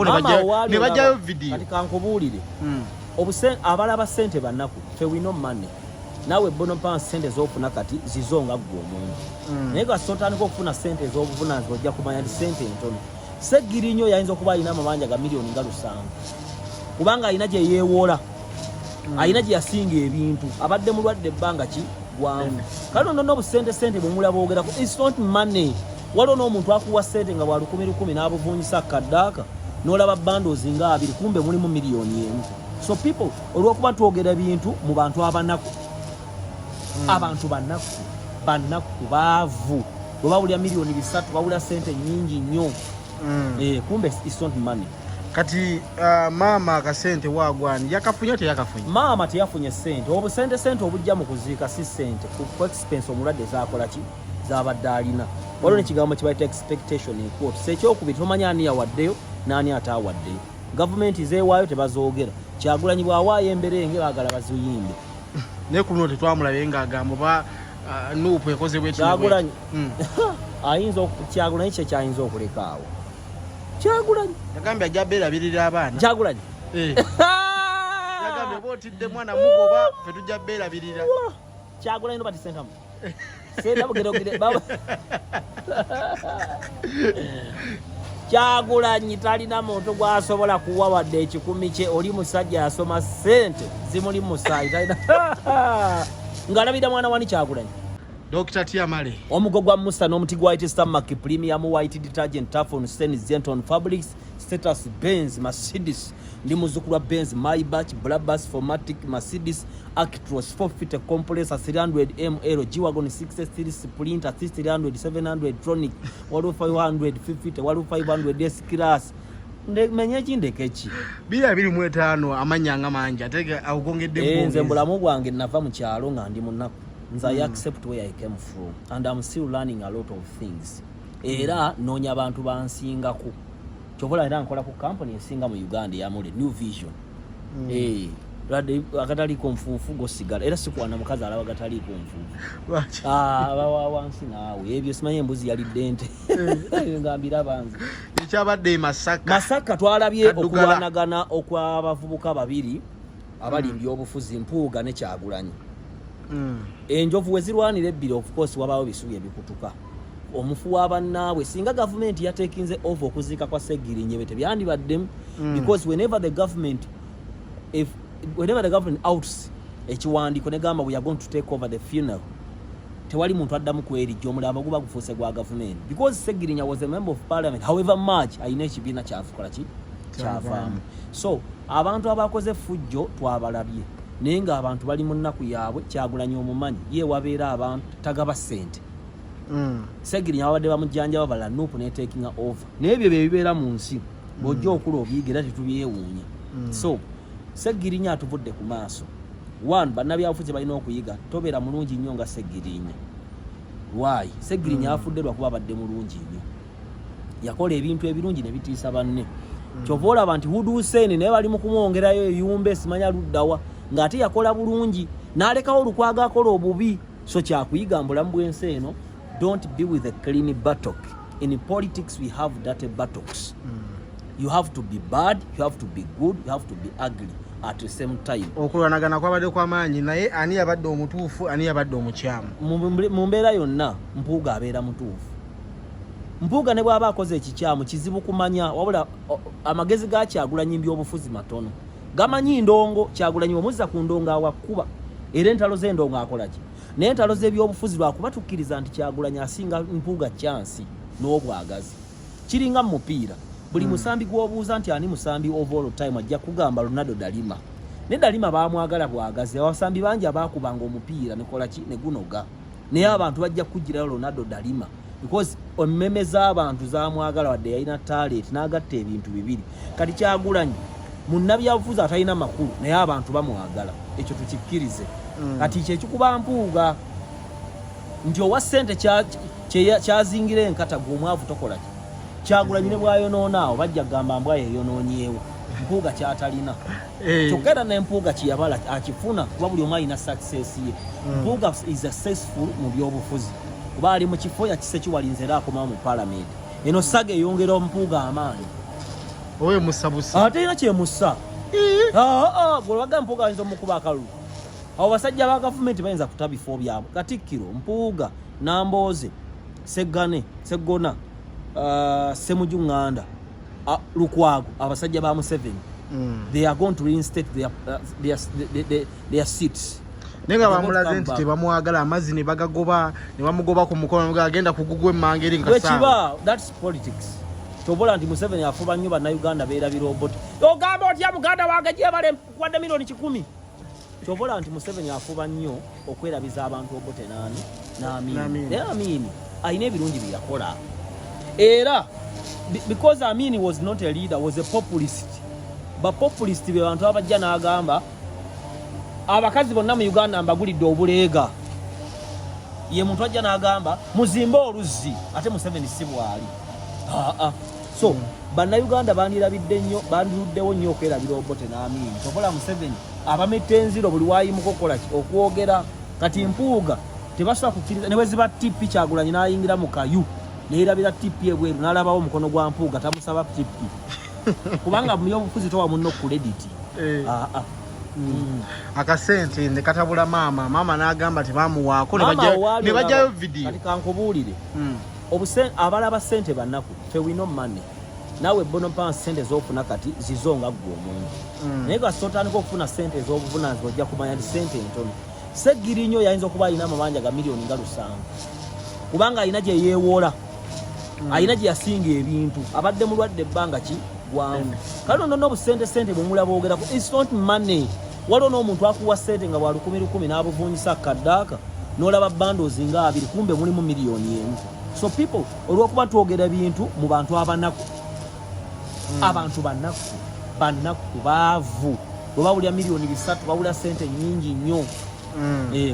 ne bajjayo video kati kankubuulire abalaba ssente bannaku fe we no money nawe bono pa ssente z'ofuna kati zizonga ggwe omuntu naye kasita otandika okufuna ssente ez'obuvunaanyizibwa ojja kumanya nti ssente entono Ssegirinya yayinza okuba alina amabanja ga miliyoni nga 7 kubanga alina gye yeewola alina gye yasinga ebintu abadde mulwadde ebbanga ki gwangu kale ono n'obusente bwe mulaba it's not money waliwo n'omuntu akuwa ssente nga bwa 10,000 n'abuvunyisa kaddaaka n'olaba bundles nga 2 kumbe mulimu miliyoni emu. So people olw'okuba twogera bintu mu bantu abanaku abantu bannaku baavu bwe bawulira miliyoni 3 bawulira ssente nnyingi nnyo kumbe it's not money. Kati mama akasente wagwani yakafunye teyakafunye? Mama teyafunye ssente. Obusente obujja mu kuziika si ssente ku expense omulwadde zaakola ki zaabadde alina. Waliwo n'ekigambo kye bayita expectation in court. Sekyokubiri tomanya ani yawaddeyo n'ani ataawaddeyo. Gavumenti zeewaayo tebazoogera. Kyagulanyi bw'awaayo emberenge baagala baziyimbe. Naye ku luno tetwamulabe ng'agamba oba nuupu ekoze bw'ekino. Kyagulanyi Kyagulanyi kye kyayinza okuleka awo. Kyagulanyi yagambye ajja beerabirira abaana. Kyagulanyi yagambye bootidde mwana mugoba fe tujja beerabirira. Kyagulanyi no batisentamu senda bugerogere baba Kyagulanyi talina muntu gwasobola kuwa wadde ekikumi kye. Oli musajja asoma ssente zimuli musaayi talina ng'alabira mwana wani Kyagulanyi. Dr. Tiamale omugo gwa Musa n'omuti gwa White Stomach Premium White Detergent Tafon Stain Zenton Fabrics Status Benz Mercedes ndi muzukulu wa Benz Maybach Brabus Formatic Mercedes Actros 450 compressor 300 ml G-Wagon 6S3 Sprinter 300 700 Tronic 550 500 S Class menye kindekeki 225 amanyanga manja atege awugongedde mbonge nze mbulamu bwange nava mu kyalo nga ndi munaku. I accept where I came from and I'm still learning a lot of things. Era noonya abantu bansingako. Kyobola era nkola ku company esinga mu Uganda yamule New Vision. Radde akataliko nfuufu gosigala era sikwana mukazi alaba akataliko nfuufu. Wansi naawe ebyo simanyi embuzi yalidde ente. Ngambira banzi. Ekyabadde Masaka twalabye okulwanagana okw'abavubuka babiri abali by'obufuzi Mpuuga ne Kyagulanyi. Enjovu wezirwanira ebbiri of course wabaawo bisubi ebikutuka. Omufu w'abannaabwe singa gavumenti yateekinze over okuziika kwa Ssegirinya bwe tebyandibaddemu because whenever the government outs ekiwandiiko negamba we are going to take over the funeral tewali muntu addamu kwerijja omulambo guba gufuuse gwa gavumenti because Ssegirinya was a member of parliament however much alina ekibiina kyafukola ki kyavaamu. So abantu abakoze fujjo twabalabye naye ng'abantu bali mu nnaku yaabwe. Kyagulanyi omumanyi ye wabeera abantu tagaba ssente. Ssegirinya babadde bamujjanjaba bala nuupu neetakinga over naye ebyo bye bibeera mu nsi bw'ojja okula obiyiga era tetubyewuunya. So Ssegirinya atuvudde ku maaso. One, bannabyabufuzi balina okuyiga tobeera mulungi nnyo nga Ssegirinya. Why? Ssegirinya afudde lwakuba abadde mulungi nnyo. Yakola ebintu ebirungi ne bitiisa banne. Kyova olaba nti Hudu Hussein naye bali mu kumwongerayo eyumba esimanya luddawa ng'ate yakola bulungi n'alekawo olukwaga akola obubi. So kyakuyiga mbulamu bw'ensi eno don't be with a clean buttock. In politics we have dirty buttocks. You have to be bad, you have to be good, you have to be ugly at the same time. Okulwanagana kwabadde kw'amaanyi naye ani yabadde omutuufu ani yabadde omukyamu? Mu mbeera yonna Mpuuga abeera mutuufu. Mpuuga ne bw'aba akoze ekikyamu kizibu kumanya wabula amagezi ga Kyagulanyi by'obufuzi matono. Gamanyi ndongo Kyagulanyi omuzza ku ndongo awakkuba era entalo z'endongo akola ki? Naye entalo z'ebyobufuzi lwakuba tukkiriza nti Kyagulanyi asinga Mpuuga chansi n'obwagazi. Kiringa mu mupiira. Buli musambi gw'obuuza nti ani musambi of all time ajja kugamba Ronaldo Dalima. Ne Dalima baamwagala bwagazi. Abasambi bangi abaakubanga omupiira nekola ki ne gunoga. Naye abantu bajja kujjirayo Ronaldo Dalima because emmeme z'abantu zaamwagala wadde yalina talent n'agatta ebintu bibiri. Kati Kyagulanyi munnabyabufuzi atalina makulu naye abantu bamwagala. Ekyo tukikkirize. Kati kyekikuba Mpuuga nti owa ssente kyazingira enkata gw'omwavu tokola ki? Kyagulanyi ne bw'ayonoonaawo bajja kugamba mbwa yeeyonoonyeewo. Mpuuga kyatalina. Kyokka era ne Mpuuga kiyabala akifuna kuba buli omu alina success ye. Mpuuga is successful mu by'obufuzi. Kuba ali mu kifo yakise kiwalinze era akomawo mu parliament. Eno saga eyongera Mpuuga amaanyi. owe musabusi ate ina kyemussa gwebaga Mpuuga ayinza omukuba akalulu abo basajja ba gavumenti bayinza kutabifo byabwe Katikkiro Mpuuga Nambooze Sseggona Ssemujjuŋŋanda Lukwago abasajja ba Museveni they are going to reinstate their seats nenga bamulaze nti tebamwagala amazzi ne bagagoba ne bamugoba ku mukono agenda kugugwa emmanga eri nga sawa that's politics tobola nti Museveni afuba nnyo bannayuganda beerabira oboti ogamba otya muganda wange gye bale kwadde milioni 10 tobola nti Museveni afuba nnyo okwerabiza abantu obote n'Amini ayina ebirungi byeyakola era because Amini was not a leader, was a populist. But populist be bantu abajja n'agamba abakazi bonna mu Uganda mbagulidde obuleega. Ye muntu ajja n'agamba muzimbe oluzzi ate Museveni si bwali. So bannayuganda bandirabidde nnyo bandiruddewo nnyo okwerabira obote n'Amini. Tobola Museveni abamette enziro buli wayimuko kola okwogera kati Mpuuga tebasobola kukkiriza ne bwe ziba tipi Kyagulanyi n'ayingira mu kayu. Neerabira tipi ebweru n'alabawo omukono gwa Mpuuga tamusaba tipi kubanga mu byobufuzi towa munno credit akasente ne katabula maama n'agamba tebamuwaako ne bajjayo video kati kankubuulire abalaba sente bannaku fe we no money nawe bonopa sente z'okufuna kati zizonga ggwe omuntu naye gasotandika okufuna sente ez'obuvunaanyizibwa ojja kumanya ti sente entono Ssegirinya yayinza okuba alina amabanja ga miliyoni nga 7 kubanga alina gye yeewola ayina gye yasinga ebintu abadde mulwadde ebbanga ki gwangu kale nno obusente bwe mulaba ogerako it's not money waliwo n'omuntu akuwa sente nga bwa 10,000 n'abuvuunyisa kaddaaka n'olaba bandozi nga 2 kumbe mulimu miliyoni emu so people olw'okuba twogera bintu mu bantu abanaku abantu bannaku baavu bwe bawulira miliyoni 3 bawulira sente nnyingi nnyo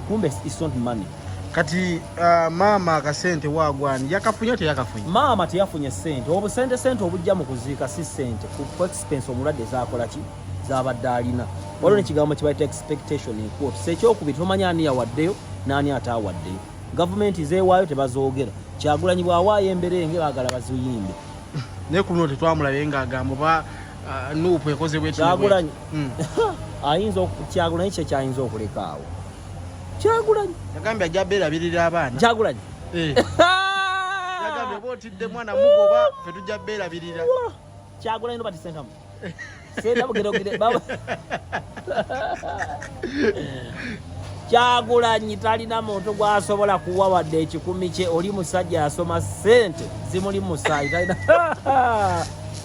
kumbe it's not money kati maama akasente wagwani yakafunye teyakafunye maama teyafunye sente obusente obujja mu kuziika si sente ku expense omulwadde zakola ki zabadde alina waliwo n'ekigambo kibayita expectation in court sekyokubiri tomanya ani yawaddeyo n'ani ataawaddeyo gavumenti zeewaayo tebazoogera Kyagulanyi bw'awaayo emberenge baagala baziyimbe naye ku luno tetwamulabe ng'agamba oba nuupu ekozebwa Kyagulanyi ayinza Kyagulanyi kyayinza okuleka awo Kyagulanyi yagambye ajja beerabirira abaana Kyagulanyi yagambye bootidde mwana mugoba fe tujja beerabirira Kyagulanyi nobati sentamu senta bugerogere baba Kyagulanyi talina muntu gwasobola kuwa wadde ekikumi kye oli musajja yasoma sente zimuli musaayi talina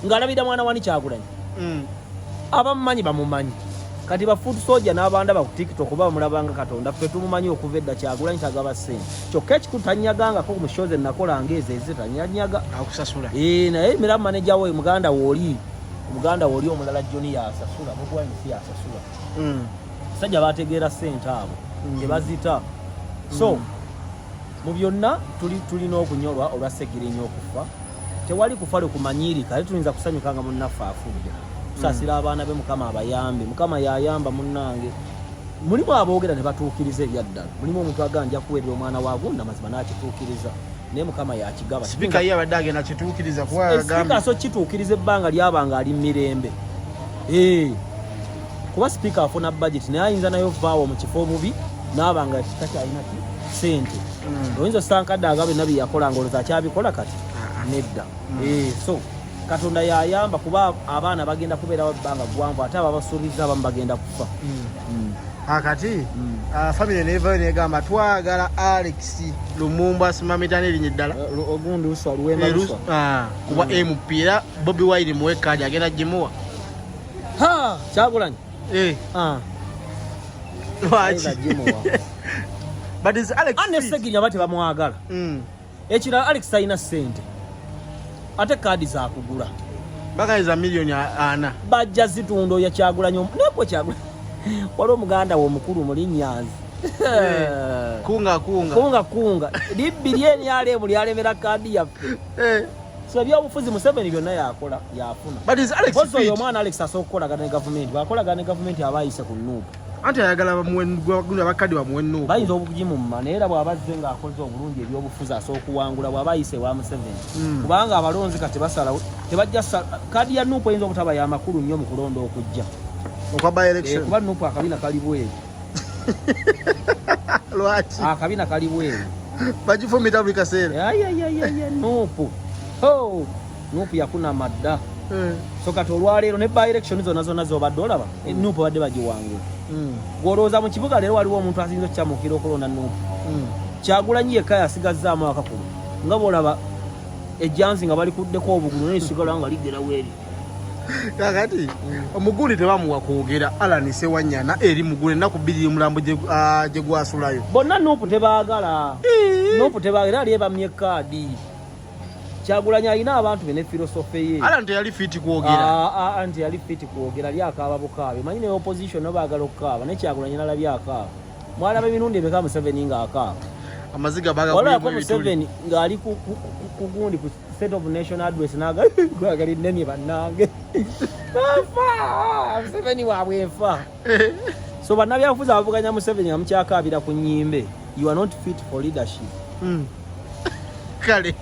ng'alabira mwana wani Kyagulanyi abamumanyi bamumanyi kati bafuutu soja n'abandaba ku TikTok kuba bamulabanga Katonda ffe tumumanyi okuva edda Kyagulanyi tagaba ssente kyokka ekikulu tanyagangako ku mushoze nakolanga ezo tanyanyaga akusasula naye emirambo maneja we muganda wooli omulala Johnny yasasula Bobi Wine si yasasula sajja bategeera ssente abo tebazita so mu byonna tulina okunyolwa olwa Ssegirinya okufa tewali kufa lwekumanyirika ate tuyinza kusanyukanga munnaffe afudde tusasira abaana be Mukama abayambe Mukama yayamba munnange mulimu aboogera ne batuukiriza ebyaddala mulimu omuntu aganja kuweerera omwana waagunda mazima n'akituukiriza naye Mukama yakigaba sipiika ye abadde agenda kituukiriza kuba agamba so kituukiriza ebbanga lyabanga ali mirembe kuba sipiika afuna budget naye ayinza nayo vaawo mu kifo obubi n'abanga ekika kyalina sente oyinza osankadde agabe nabi yakolanga olowooza akyabikola kati nedda so Katonda yayamba kuba abaana bagenda kubeera ebbanga ggwanvu ate ababasuubiza abamu bagenda kufa akati family nevayo negamba twagala Alex Lumumba asimamita n'erinnya eddala ogundi uswa Luwemba kuba MP era Bobi Wine muwe kaadi agenda gimuwa Kyagulanyi lwaki but is Alex ane Ssegirinya bate bamwagala ekirala Alex alina ssente ate kaadi zakugula bagayiza miliyoni 4 bajja zitundo ya Kyagulanyi nebwe Kyagulanyi waliwo omuganda we omukulu mulinnyanzi kunga libbirieni alemu lyalemera kaadi yaffe so ebyobufuzi Museveni byonna yafuna but is Alex oyo omwana Alex asooka okukolagana ne gavumenti bwakolagana ne gavumenti aba ayise ku nuupu anti ayagala bamuwe abakadde bamuwe Nuupu bayinza okugimumma naye era bw'abazze ng'akoze obulungi ebyobufuzi asookuwangula bw'aba ayise wa Museveni kubanga abalonzi kati basalawo tebajja kadi ya Nuupu eyinza obutaba ya makulu nnyo mu kulonda okujja okwa by election kuba Nuupu akabina kali bweru lwaki akabina kali bweru bagifumita buli kaseera Nuupu Nuupu yakuna madda so kati olwaleero ne by election zonna zobadde olaba Nuupu badde bagiwangula gw'olowooza mu kibuga leero waliwo omuntu asinza okukyamukira okulonda Nuupu Kyagulanyi yekka yasigazzaamu akakulu nga bw'olaba ejjansi nga balikuddeko obugulu naye lisigala nga liggerawo eri kakati omuguli tebamuwa kwogera Alan Ssewanyana eri muguli ennaku bbiri mulambo gye gwasulayo bonna Nuupu tebaagala Nuupu tebaagala ali ebamye kaadi Kyagulanyi alina abantu be ne filosofe ye Alan teyali fiti kwogera anti yali fiti kwogera lyakaaba bukaabe manyi ne opposition no baagala okukaaba ne Kyagulanyi nalabye akaaba mwalaba emirundi emeka Museveni ng'akaaba amaziga bagakuyemu Museveni ng'ali ku gundi ku State of National Address naga gwagala ennemi bannange Museveni waabwe nfa so bannabyabufuzi abavuganya Museveni nga mukyakaabira ku nnyimbe you are not fit for leadership kale